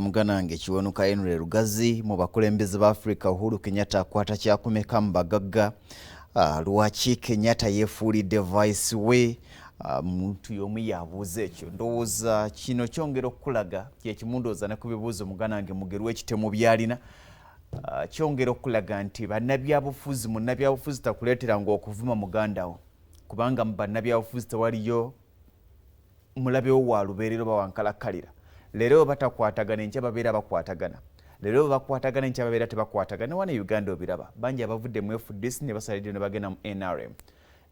muganange kiwonuka Henry Lugazi mu bakulembeze ba Africa Uhuru Kenyatta akwata kyakumeka mu bagagga lwaki Kenyatta yefuulidde vice we muntu yomu yabuuza ekyo ndowooza kino kyongera okulaga kyekimundoza ne ku bibuuzo muganange mugerwa ekitemo byalina kyongera okulaga nti bannabyabufuzi munnabyabufuzi takuleeteranga okuvuma mugandawo kubanga mu bannabyabufuzi tewaliyo mulabewo wa lubeerero bawankalakkalira leero batakwatagana enkya babeera bakwatagana leero bakwatagana enkya babeera tebakwatagana wane Uganda obiraba bangi abavudde mu FDC ne basalidde ne bagenda mu NRM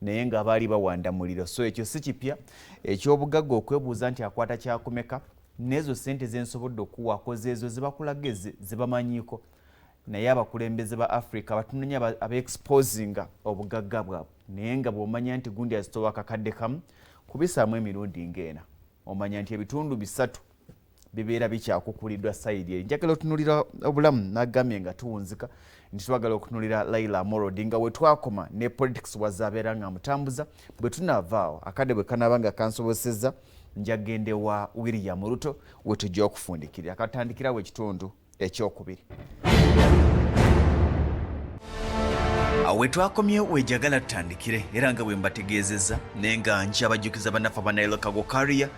naye nga baali bawanda muliro so ekyo si kipya ekyobugagga okwebuuza nti akwata kyakumeka n'ezo ssente zensobodde okuwaako zeezo zibakulaga zibamanyiiko naye abakulembeze ba Africa batunanya abaexposinga obugagga bwabwe naye nga bw'omanya nti gundi azitowa akakadde kamu kubisaamu emirundi ng'ena omanya nti ebitundu bisatu bibeera bikyakukuliddwa sayidi eri njagala otunulira obulamu n'agambye nga tuwunzika nti twagala okutunulira Raila Odinga we twakoma ne politics wazaabeera nga amutambuza bwe tunaavaawo akadde bwe kanaaba nga kansobosezza njagende wa William Ruto we tujja okufundikirira akatandikirawo ekitundu ekyokubiri. Awe twakomye wejagala tutandikire era nga bwe mbategeezezza naye nga nkyabajjukiza bannaffe Raila Odinga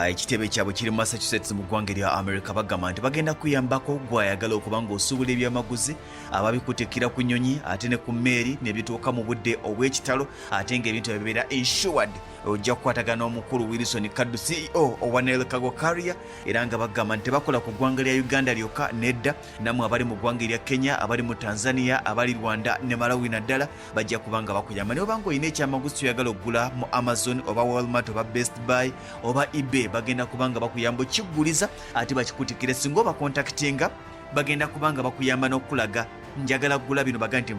ekitebe kyabwe kiri mu Massachusetts mu ggwanga lya America bagamba nti bagenda kuyambako gwayagala okuba ng'osuubula ebyamaguzi ababikutikira ku nnyonyi ate ne ku mmeeri ne bituuka mu budde obw'ekitalo ate ng'ebintu bibeera insured ojja kukwatagana n'omukulu Wilson Kaddu CEO owa Raila Odinga era nga bagamba nti tebakola ku ggwanga lya Uganda lyokka nedda namwe abali mu ggwanga lya Kenya abali mu Tanzania abali Rwanda ne Malawi naddala bajja kubanga bakuyamba ne obanga olina ekyamaguzi kyoyagala okugula mu Amazon oba Walmart oba Best Buy oba eBay bagenda kubanga bakuyamba okiguliza ate bakikutikire singa obakontakitinga bagenda kubanga bakuyamba n'okulaga njagala kugula bino baga nti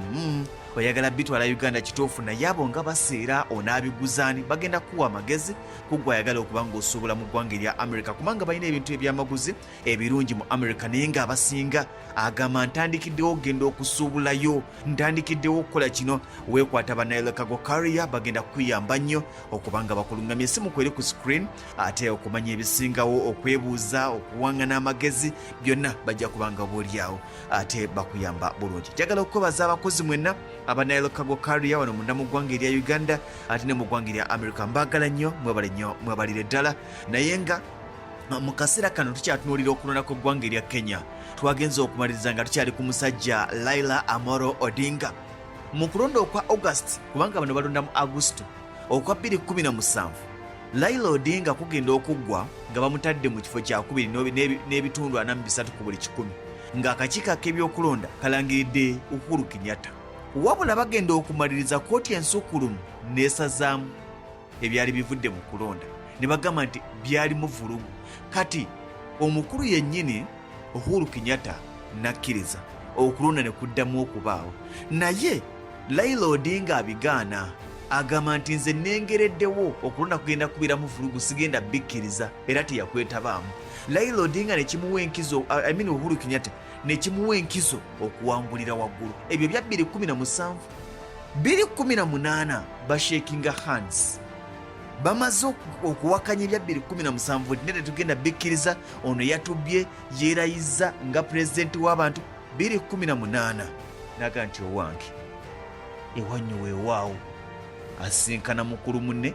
oyagala bitwala Uganda kituufu naye abo nga baseera onaabiguzaani bagenda kuwa amagezi kugwa ayagala okuba ng'osuubula mu ggwanga erya America kubanga balina ebintu ebyamaguzi ebirungi mu America naye nga abasinga agamba ntandikiddewo okugenda okusuubulayo ntandikiddewo okukola kino weekwata Raila Odinga bagenda kukuyamba nnyo okuba nga bakulungamya essimu kweri ku screen ate okumanya ebisingawo okwebuuza okuwaŋŋana amagezi byonna bajja kubanga boolyawo ate bakuyamba bulungi. Njagala okubaza abakozi mwenna Raila Odinga wano munda mu ggwanga erya Uganda ate ne mu ggwanga erya America mbaagala nnyo mwebalire ddala naye nga mu kaseera kano tukyatunuulira okulonda kw'eggwanga erya Kenya twagenza okumaliriza nga tukyali ku musajja Raila Odinga mu kulonda okwa August kubanga bano balonda mu Agusto okwa 2017 Raila Odinga kugenda okuggwa nga bamutadde mu kifo kya 2 n'ebitundu 43 ku buli 100 ng'akakiiko ak'ebyokulonda kalangiridde Uhuru Kenyatta wabula bagenda okumaliriza kooti ensukkulumu n'esazaamu ebyali bivudde mu kulonda ne bagamba nti byali mu vulugu kati omukulu yennyini Uhuru Kenyatta nakkiriza okulonda ne kuddamu okubaawo naye Raila Odinga abigaana agamba nti nze nengereddewo okulonda kugenda kubira mu vulugu sigenda bikkiriza era teyakwetabaamu Raila Odinga ne kimuwa enkizo Uhuru Kenyatta ne kimuwa enkizo okuwangulira waggulu ebyo bya 2017 2018 bashakinga hands bamaze okuwakanya ebya 2017 nete tugenda bikkiriza ono yatubye yeerayiza nga pulezidenti w'abantu 2018 naga nti owange ewanyu weewaawo asinkana mukulu munne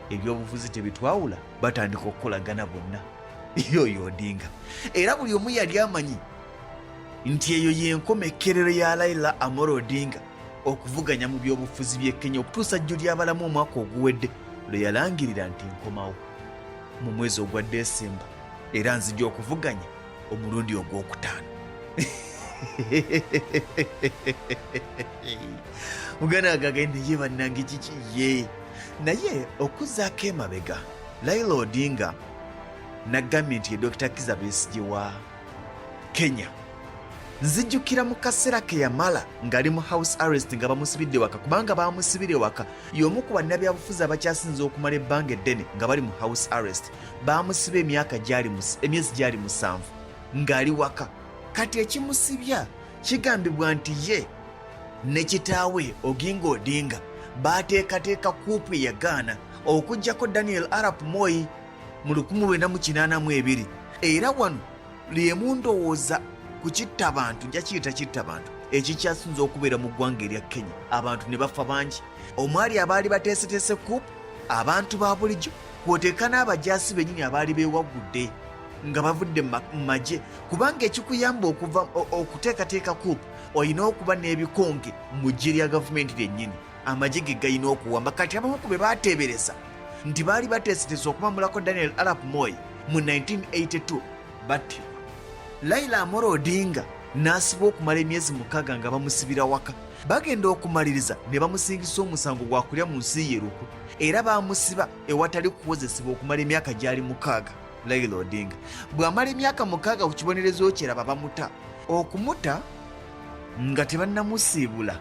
ebyobufuzi tebitwawula batandika okukolagana bonna yoyo Odinga era buli omu yali amanyi nti eyo y'enkomekerero ya Raila Odinga okuvuganya mu byobufuzi by'e Kenya okutuusa jjo ly'abalamu omwaka oguwedde lwe yalangirira nti nkomawo mu mwezi ogwa Desemba era nzija okuvuganya omulundi ogwokutaano mugana agagende ye bannange kiki ye naye okuzzaako emabega Raila Odinga naggambye nti ye Dr. Kizza Besigye wa Kenya nzijjukira mu kaseera ke yamala ng'ali mu house arrest nga bamusibidde waka kubanga bamusibire waka y'omu ku bannabyabufuzi abakyasinze okumala ebbanga eddene nga bali mu house arrest bamusiba emyezi gyali 7 ng'ali waka kati ekimusibya kigambibwa nti ye ne kitaawe Oginga Odinga baateekateeka kuupu eyagaana okuggyako Daniel Arap Moi mu 1982 era wano lyemu ndowooza ku kitta bantu nja kiyita kitta bantu ekikyasinza okubeera mu ggwanga erya Kenya. Abantu ne bafa bangi, omwali abaali bateeseteese kuupu, abantu ba bulijjo, kwoteeka n'abajaasi bennyini abaali beewaggudde nga bavudde mu magye, kubanga ekikuyamba okuteekateeka kuupu olina okuba n'ebikonge mu ggye lya gavumenti lyennyini. Amagye ge galina okuwamba. Kati abamu ku be baateebereza nti baali bateeseteese okumamulako Daniel Arap Moi mu 1982 battibwa. Raila Amolo Odinga n'asibwa okumala emyezi 6 nga bamusibira waka. Bagenda okumaliriza ne bamusingisa omusango gwa kulya mu nsi y'eruku, era baamusiba ewatali kuwozesebwa okumala emyaka gyali 6. Raila Odinga bw'amala emyaka 6 ku kibonerezo kyeraba bamuta. Okumuta nga tebannamusiibula,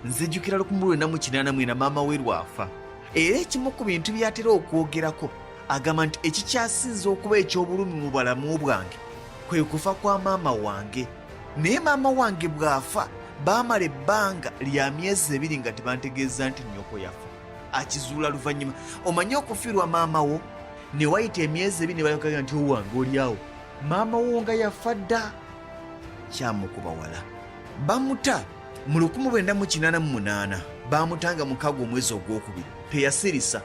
nzijjukira 1984 maama we lwafa, era ekimu ku bintu by'atera okwogerako agamba nti ekikyasinze okuba eky'obulumi mu bulamu bwange kwe kufa kwa maama wange. Naye maama wange bw'afa baamala ebbanga lya myezi 2 nga tebantegeeza nti nnyoko yafa. Akizuula luvannyuma. Omanyi okufiirwa maama wo ne wayita emyezi 2 ne balyokaga nti owange oli awo, maama wo nga yafa dda. Kyamukuba wala. Bamuta mu 1988, baamutanga mu Kago omwezi ogwokubiri. Teyasirisa,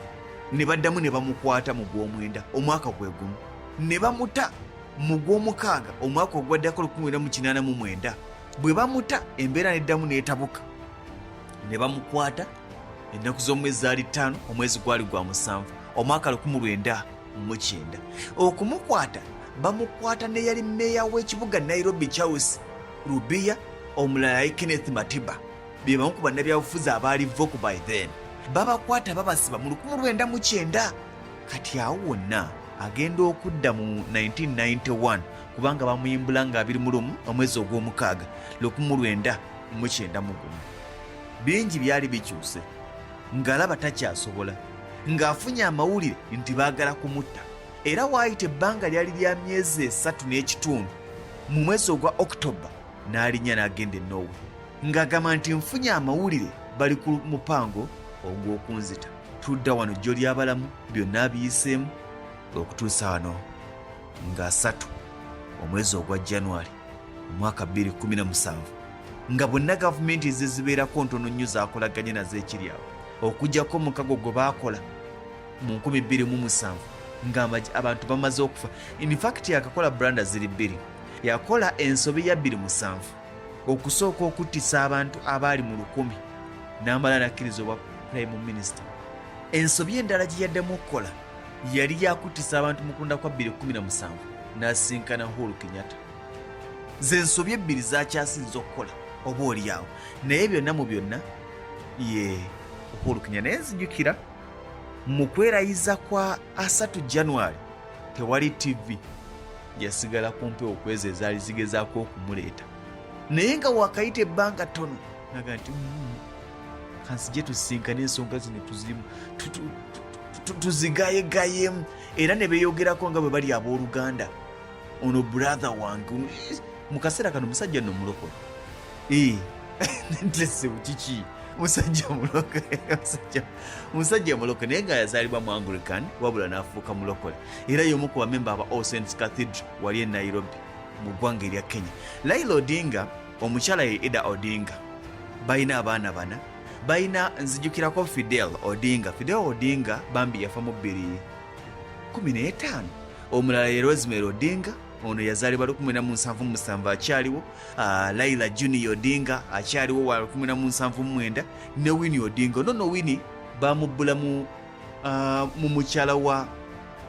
ne baddamu ne bamukwata mu Gwomwenda omwaka gwe gumu, ne bamuta mu Gwomukaaga omwaka ogwaddako 1989. Bwe bamuta embeera neddamu n'etabuka, ne bamukwata ennaku z'omwezi zaali 5 omwezi gwali gwa 7 omwaka 1990. Okumukwata bamukwata ne yali mmeeya w'ekibuga Nairobi Charles Rubia, omulala yali Kenneth Matiba, be bamu ku bannabyabufuzi abaali vocal by then. Babakwata babasiba mu 1990. Kati awo wonna agenda okudda mu 1991 kubanga bamuyimbula nga 21 omwezi ogw'omukaaga 1991. Bingi byali bikyuse, ng'alaba takyasobola, ng'afunye amawulire nti baagala kumutta, era waayita ebbanga lyali lya myezi 3 n'ekitundu. Mu mwezi ogwa October n'alinnya n'agenda e Norway ng'agamba nti nfunye amawulire bali ku mupango ogw'okunzita. Tudda wano jjo ly'abalamu byonna biyiseemu okutuusa wano nga 3 omwezi ogwa January omwaka 2017, nga bonna gavumenti ezizibeerako ntono nnyo zaakolaganye nazo ekiri awo, okuggyako omukago gwe baakola mu 2007 ng'abantu bamaze okufa. In fact yakakola branda ziri 2. Yakola ensobi ya 2007 okusooka okuttisa abantu abaali mu 1000 n'amala nakkiriza obwa Prime Minister. Ensobi endala gye yaddemu okukola yali yakuttisa abantu mu kulonda kwa 2017 n'asinkana Uhuru Kenyatta. Ze ensobi 2 zakyasinza okukola oba oliawo, naye byonna mu byonna ye Uhuru Kenyatta. Naye nzijukira mu kwerayiza kwa 3 January tewali TV, yasigala kumpe okweza ezaali zigezaako okumuleeta, naye nga wakayita ebbanga ttono naga nti kansijje tusinkane ensonga zino tuzigayegayemu, era ne beeyogerako nga bwe bali abooluganda. Ono brother wange mu kaseera kano musajja nno mulokole. Ntese kiki musajja mulokole, naye nga yazaalibwa mu Anglican wabula n'afuuka mulokole, era y'omu ku bamemba aba All Saints Cathedral wali e Nairobi mu ggwanga erya Kenya. Raila Odinga omukyala ye Eda Odinga balina abaana 4. Balina nzijukirako Fidel Odinga bambi yafa mu 2015. Omulala ye Rosemary Odinga, ono yazaalibwa 1977 akyaliwo. Raila Junior Odinga akyaliwo wa 1979, ne Winnie Odinga. Ono Winnie bamubbula mu mukyala wa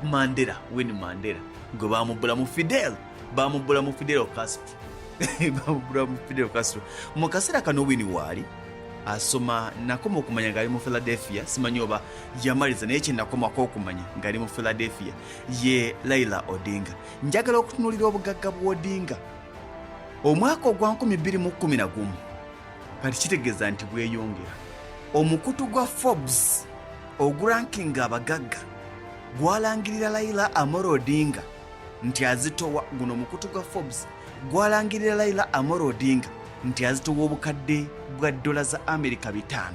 Mandela, Winnie Mandela, gwe bamubbula mu Fidel Castro. Mu kaseera kano Winnie waali asoma, nakoma okumanya ng'ali mu Philadelphia, simanyi oba yamaliza, naye kye nakomako okumanya ng'ali mu Philadelphia ye Raila Odinga. Njagala okutunuulira obugagga bw'Odinga omwaka ogwa 2011 kati kitegeeza nti bweyongera. Omukutu gwa Forbes ogurankinga abagagga gwalangirira Raila Amolo Odinga nti azitowa. Guno omukutu gwa Forbes gwalangirira Raila Amolo Odinga nti azitowa obukadde bwa dola za Amerika 5.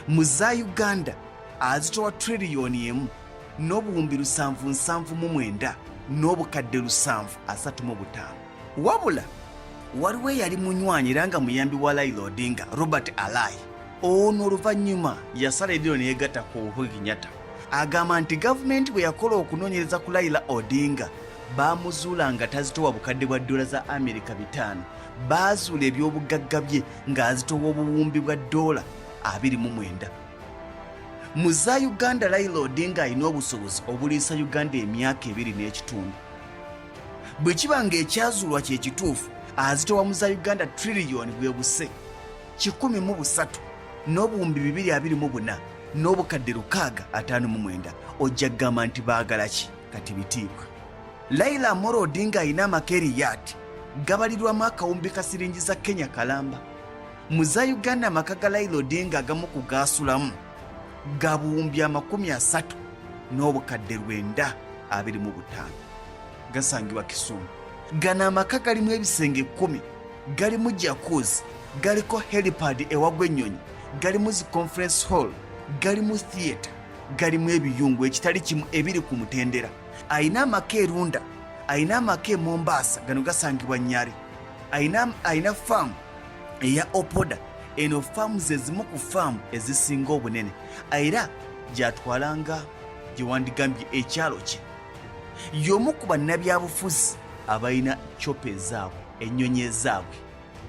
Mu za Uganda azitowa trillion 1 n'obuwumbi 779 n'obukadde 735. Wabula waliwo eyali munywanyi era nga muyambi wa Raila Odinga, Robert Alai. Ono oluvannyuma yasala eddiiro ne yeegatta ku Uhuru Kenyatta. Agamba nti gavumenti bwe yakola okunoonyereza ku Raila Odinga baamuzuula nga tazitowa bukadde bwa dola za Amerika 5. Baazuula ebyobugagga bye ng'azitowa obuwumbi bwa dola 29. Mu za Uganda, Raila Odinga alina obusobozi obuliisa Uganda emyaka 2 n'ekitundu. Bwe kiba ng'ekyazuulwa kye kituufu, azitowa mu za Uganda triliyoni bwe buse 103 n'obuwumbi 224 n'obukadde 659. Ojja kugamba nti baagala ki kati bitiibwa. Raila Amolo Odinga alina amakeriyati gabalirwamu akawumbi ka siringi za Kenya kalamba. Mu za Uganda amaka ga Raila Odinga agamu ku gaasulamu ga buwumbi 30 n'obukadde 925 gasangibwa Kisumu. Gano amaka galimu ebisenge 10, galimu jacuzzi, galiko helipad ewagwa ennyonyi, galimu zi conference hall, galimu theatre, galimu ebiyungu ekitali kimu ebiri ku mutendera. Ayina amaka Erunda, ayina amaka e Mombasa, gano gasangibwa Nyali. Ayina faamu eya Opoda, eno faamu ze zimu ku faamu ezisinga obunene. Era gyatwalanga gye wandigambye ekyalo kye. Y'omu ku bannabyabufuzi abalina chopa ezaabwe, ennyonyi ezaabwe,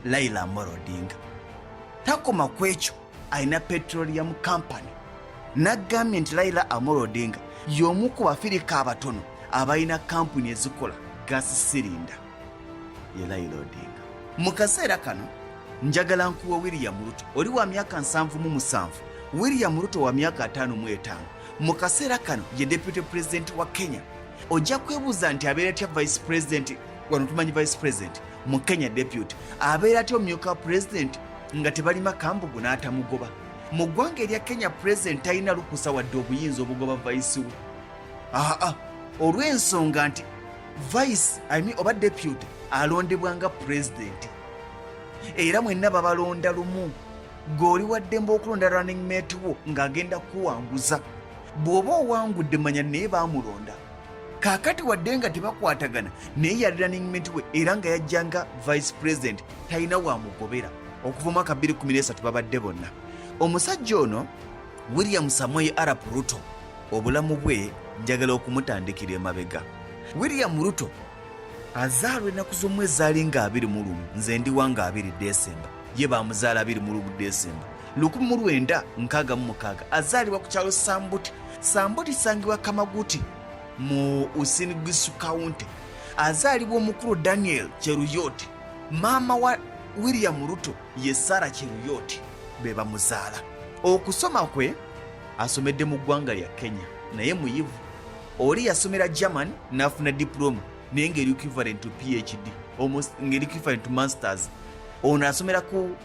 Raila Amolo Odinga. Takoma ku ekyo, ayina petroleum company. N'aggambye nti Raila Amolo Odinga y'omu ku Bafirika abatono abalina kampuni ezikola gaasi sirinda ye Raila Odinga. Mu kaseera kano njagala nkuwa William Ruto, oli wa myaka 77, William Ruto wa myaka 55. Mu kaseera kano ye deputy president wa Kenya. Ojja kwebuuza nti abeera atya vice president, wano tumanyi vice president mu Kenya deputy, abeera atya omumyuka president nga tebalima kambugu n'atamugoba. Mu ggwanga erya Kenya president talina lukusa wadde obuyinza obugoba vice we. Olw'ensonga nti vice oba deputy alondebwa nga president. Era mwenna babalonda lumu. G'oli waddemba okulonda running mate wo ng'agenda kuwanguza. Bw'oba owangudde manya naye baamulonda. Kaakati wadde nga tebakwatagana naye yali running mate we era nga yajjanga vice president talina wamugobera. Okuva mu mwaka 2013 babadde bonna. Omusajja ono William Samoei Arap Ruto, obulamu bwe njagala okumutandikira emabega. William Ruto azaalwa ennaku z'omwezi ali nga 21, nze ndi wanga 2 Desemba, ye bamuzaala 21 Desemba 1966. Azaalibwa ku kyalo Sambuti. Sambuti sangibwa Kamaguti mu Usingisu County. Azaalibwa omukulu Daniel Cheruyoti. Maama wa William Ruto ye Sarah Cheruyoti be bamuzaala. Okusoma kwe asomedde mu ggwanga lya Kenya naye muyivu. Oli yasomera German n'afuna diploma naye ng'eri equivalent to PhD, almost ng'eri equivalent to masters. Ono asomera ku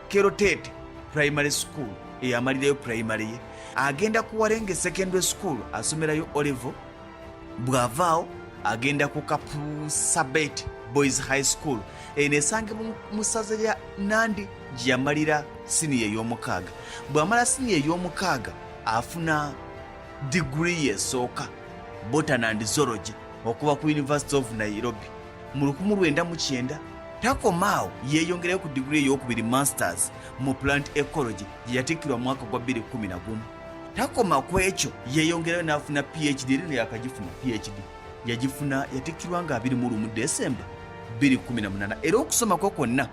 Kerotete primary school eyamalirayo primary ye. Agenda ku Warenge secondary school asomerayo O-level. Bw'avaawo agenda ku Kapusabet boys high school enesangibwa mu ssaza lya Nandi gye yamalira siniya ey'omukaaga. Bw'amala siniya ey'omukaaga afuna degree esooka botany and zoology okuva ku University of Nairobi mu 1909. Takomaawo yeeyongerayo ku degree ey'okubiri masters mu plant ecology gye yatikkirwa mu mwaka gwa 2011. Takoma ku ekyo yeeyongerayo n'afuna PhD era yakagifuna PhD yagifuna yatikkirwa nga 21 Desemba 2018. Era okusoma kwe kwonna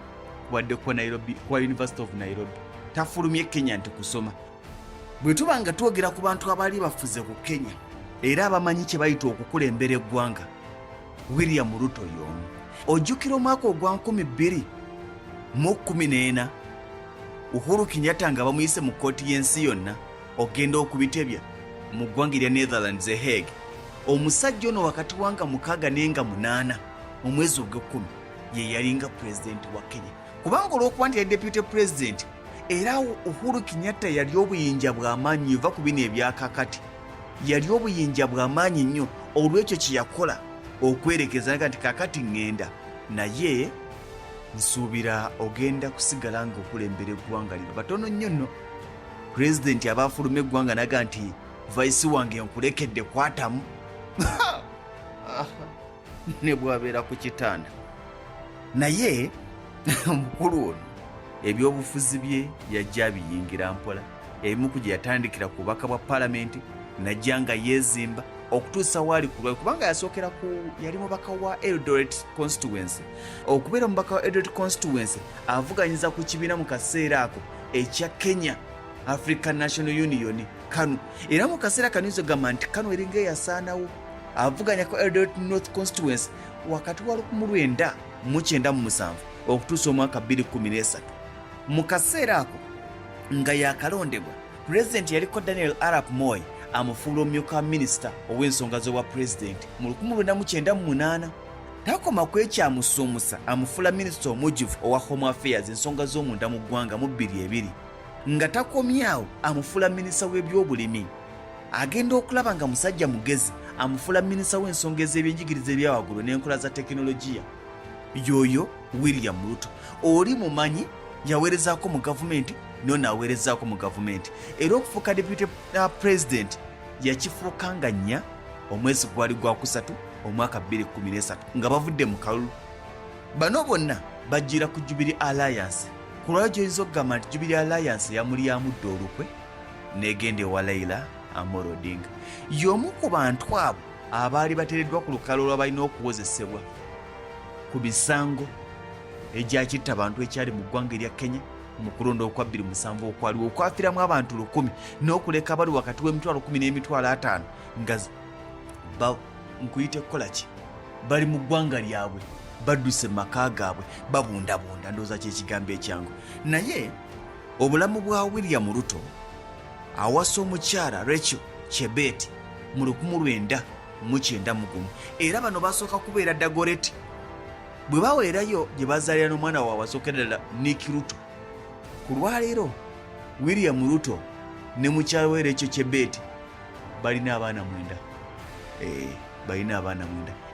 wadde kwa Nairobi, kwa University of Nairobi, tafulumye Kenya nti kusoma. Bwe tuba nga twogera ku bantu abaali bafuze ku Kenya era abamanyi kye bayita okukulembera eggwanga, William Ruto y'omu. Ojjukira omwaka ogwa 2014 Uhuru Kenyatta nga bamuyise mu kkooti y'ensi yonna ogenda okubitebya mu ggwanga erya Netherlands e Hague. Omusajja ono wakati wanga 6 nenga 8 omwezi ogw'ekkumi ye yalinga president wa Kenya. Kubanga olw'okuba nti yali deputy president era Uhuru Kenyatta yali obuyinja bw'amaanyi eva ku bino ebyakakati, yali obuyinja bw'amaanyi nnyo. Olw'ekyo kye yakola okwerekeza nti kakati ŋŋenda naye nsuubira ogenda kusigala nga okulembera eggwanga lino. Batono nnyo nno president abaafuluma eggwanga naga nti vice wange nkulekedde kwatamu. ne bwabeera ku kitanda. Naye omukulu ono ebyobufuzi bye yajja abiyingira mpola. Ebimu ku gye yatandikira ku bubaka bwa paalamenti najja nga yeezimba okutuusa waali ku lwayo, kubanga yasookera yali mubaka wa Eldoret constituency. Okubeera mubaka wa Eldoret constituency avuganyiza ku kibiina mu kaseera ako ekya Kenya African National Union KANU, era mu kaseera kano izo gamba nti KANU eringa eyasaanawo. Avuganya ku Eldoret North constituency wakati wa 1997 okutuusa omwaka 2013. Mu kaseera ako nga yakalondebwa, President yaliko Daniel Arap Moi amufuula omumyuka minisita ow'ensonga z'obwa pulezidenti mu 1998. Takoma ku ekyamusuumusa amufuula minisita omujjuvu owa Home Affairs, ensonga z'omunda mu ggwanga mu 2002. Nga takomyawo amufuula minisita w'ebyobulimi. Agenda okulaba nga musajja mugezi amufuula minisita w'ensonga ez'ebyenjigiriza ebyawaggulu n'enkola za tekinologiya. Yoyo William Ruto oli mumanyi yaweerezaako mu gavumenti n'onaaweerezaako mu gavumenti, era okufuuka deputy president yakifuuka nga 4 omwezi gwali gwa 3 omwaka 2013 nga bavudde mu kalulu. Bano bonna bajjira ku Jubilee Alliance. Ku lwayo gy'oyinza okugamba nti Jubilee Alliance yamulyamudde olukwe n'egenda ewa Raila Odinga. Y'omu ku bantu abo abaali bateereddwa ku lukalala olw'abalina okuwozesebwa ku misango egyakitta abantu ekyali mu ggwanga erya Kenya mu kulonda okwa 2007 okwaliwo okwafiiramu abantu 1,000 n'okuleka bali wakati w'emitwalo 10 n'emitwalo 5 nga nkuyite kukola ki bali mu ggwanga lyabwe badduse mu maka gaabwe babundabunda. Ndowooza kyekigambo ekyangu. Naye obulamu bwa William Ruto awasa omukyala Rachel Chebet mu 1991, era bano basooka kubeera Dagoretti. Bwe baweerayo gye bazaalira n'omwana waabwe asookera ddala Nick Ruto. Ku lwaleero William Ruto ne mukyala we Rachel Chebet balina abaana 9. Balina abaana 9,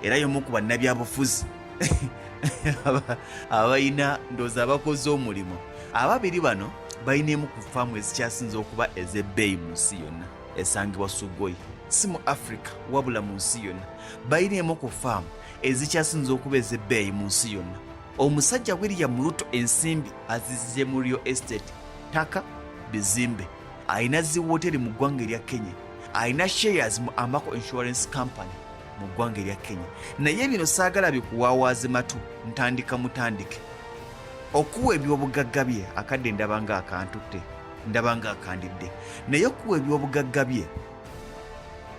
era y'omu ku bannabyabufuzi abalina ndowooza abakoze omulimu. Ababiri bano balina emu ku faamu ezikyasinze okuba ez'ebbeeyi mu nsi yonna esangibwa Sugoyi, si mu Africa wabula mu nsi yonna. Balina emu ku faamu ezikyasinze okuba ez'ebbeeyi mu nsi yonna. Omusajja William Ruto ensimbi azizze mu real estate, ttaka, bizimbe. Alina zi woteri mu ggwanga erya Kenya. Alina shares mu Amaco Insurance Company mu ggwanga erya Kenya. Naye bino saagala bikuwaawaaze matu, mutandike okuwa ebyobugagga bye. Akadde ndabanga akantutte, ndabanga akandidde. Naye okuwa ebyobugagga bye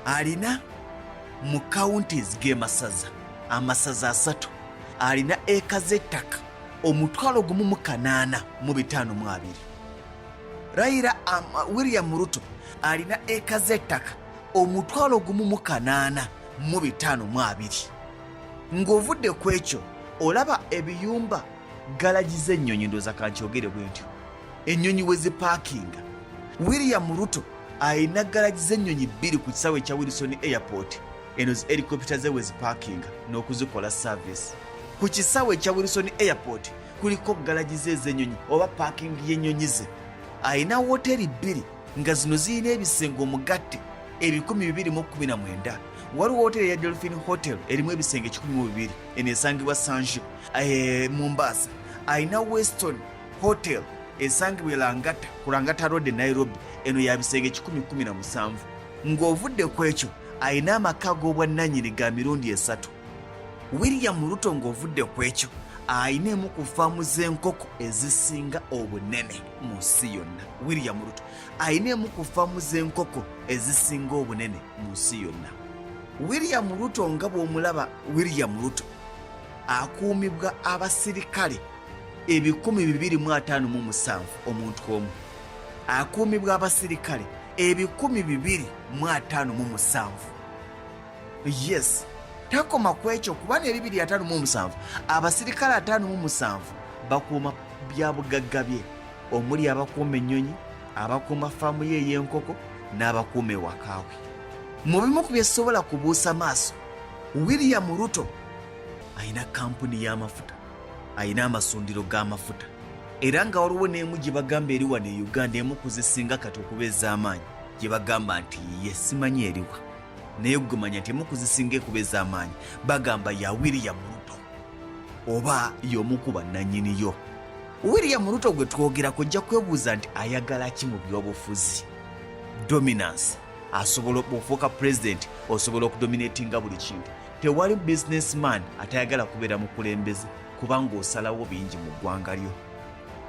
alina mu counties g'emasaza, amasaza 3. Alina eka z'ettaka 1,852. William Ruto alina eka z'ettaka 1,852. Ng'ovudde ku ekyo olaba ebiyumba galagi z'ennyonyi, ndowooza kankyogere bwe ntyo, ennyonyi we zipaakinga. William Ruto alina galagi z'ennyonyi 2 ku kisaawe ekya Wilson Airport. Eno zi helicopter ze we zipaakinga n'okuzikola service. Ku kisaawe ekya Wilson Airport kuliko galagi ze ez'ennyonyi oba parking y'ennyonyi ze. Alina woteri 2 nga zino zirina ebisenge omugatte 219. Waliwo woteri ya Dolphin Hotel erimu ebisenge 12, eno esangibwa Sanju Mombasa. Alina Weston Hotel esangibwa Langata ku Langata Road Nairobi, eno ya bisenge 17. Ng'ovudde ku ekyo alina amaka g'obwannannyini ga mirundi 3. William Ruto ng'ovudde ku ekyo alina emu ku faamu z'enkoko ezisinga obunene mu nsi yonna. William Ruto alina emu ku faamu z'enkoko ezisinga obunene mu nsi yonna. William Ruto nga bw'omulaba, William Ruto akuumibwa abasirikale 257 omuntu omu. Akuumibwa abasirikale 257. Yes, takoma ku ekyo kuba ne 257 abasirikale 57 bakuuma bya bugagga bye, omuli abakuuma ennyonyi, abakuuma faamu ye ey'enkoko n'abakuuma ewakaawe. Mu bimu ku byesobola kubuusa maaso, William Ruto alina kampuni y'amafuta, alina amasundiro g'amafuta, era nga waliwo n'emu gye bagamba eri wano e Uganda, emu ku zisinga kati okuba ez'amaanyi, gye bagamba nti ye simanyi eriwa. naye gumanya nti mukuzisinga ekuba ez'amaanyi bagamba ya William Ruto oba y'omukuba nannyiniyo. William Ruto gwe twogerako ojja kwebuuza nti ayagala ki mu byobufuzi? Dominance. Asobola okufuuka president, osobola okudominatinga buli kintu. Tewali businessman atayagala kubeera mukulembeze kubanga osalawo bingi mu ggwanga lyo.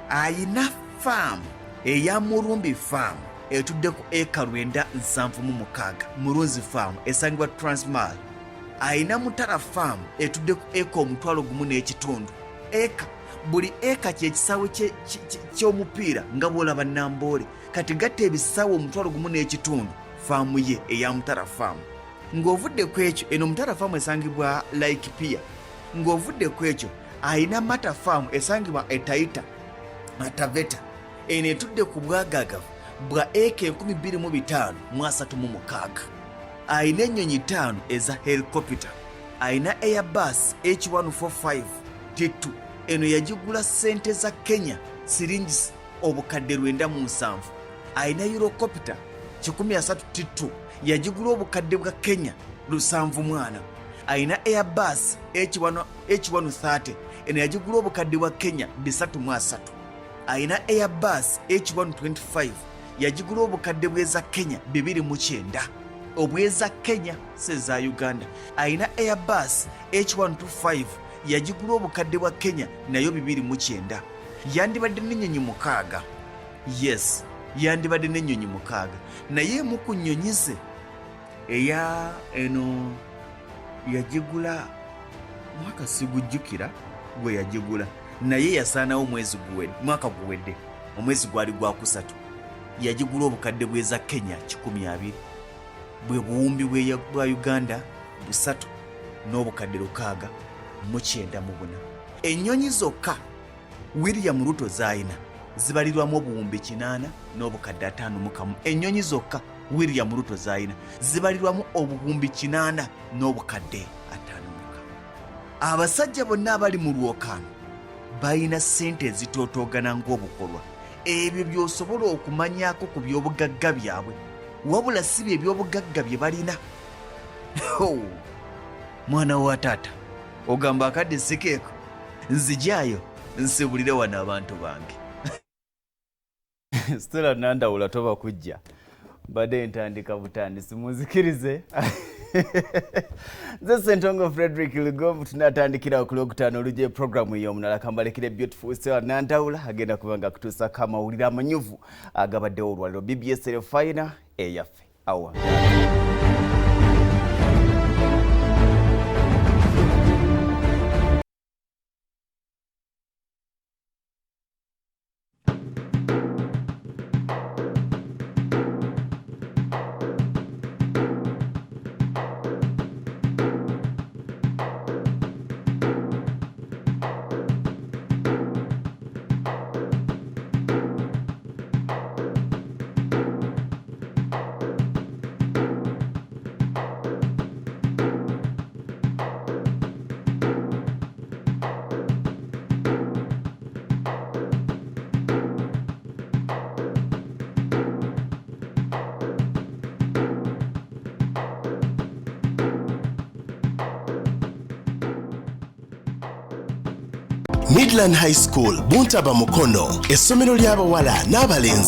Ayina faamu eya Murumbi Farm etudde ku eka 976 Murunzi Farm esangibwa Transmal. Ayina Mutara Farm etudde ku eka 1,500 eka. Buli eka kyekisaawe ky'omupiira nga bw'olaba Namboole kati gatta ebisaawe 1,500 faamu ye eya Mutara Farm. Ng'ovudde ku ekyo eno Mutara Farm esangibwa Laikipia. Ng'ovudde ku ekyo ayina Mata Farm esangibwa Etaita Mataveta. Eno etudde ku bwagagavu bwa eka 25,336. Ayina ennyonyi 5 eza helicopter. Ayina Airbus H145 T2. Eno yagigula ssente za Kenya siringis obukadde 97. Ayina Eurocopter 130 T2 yagigula obukadde bwa Kenya 70. Ayina Airbus H130 eno yagigula obukadde bwa Kenya 33. Ayina Airbus H125 yagigula obukadde bweza Kenya 29. Obweza Kenya seza Uganda. Ayina Airbus H125 yagigula obukadde bwa Kenya nayo 29. Yandibadde n'ennyonyi 6. Yes, yandibadde n'ennyonyi 6. Naye mu ku nnyonyi ze eya eno yagigula mwaka sigujjukira gwe yagigula naye yasaanawo mwaka guwedde omwezi gwali gwa 3 yagigula obukadde bweza Kenya 120. Bwe buwumbi bwa Uganda 3 n'obukadde 694. Ennyonyi zokka William Ruto z'ayina zibalirwamu obuwumbi 8 n'obukadde 51. Ennyonyi zokka William Ruto z'ayina zibalirwamu obuwumbi 8 n'obukadde 51. Abasajja bonna abali mu lwokaano balina ssente ezitootogana ng'obukolwa ebyo by'osobola okumanyaako ku by'obugagga byabwe wabula si bye eby'obugagga bye balina. Mwana wa taata ogamba akadde sikeeko nzijaayo nsibulire wano abantu bange. Stella nandawula toba kujja badde ntandika butandisi muzikirize. Nze Ssentongo Frederick Lugomu tunatandikira ku Lwokutaano olugye programu y'omunala kambalekire beautiful Stella nandawula agenda kubanga kutuusa kamawulire amanyuvu agabaddewo olwaliro BBS Final eyaffe awa. Midland High School Buntaba Mukono, essomero ly'abawala n'abalenzi.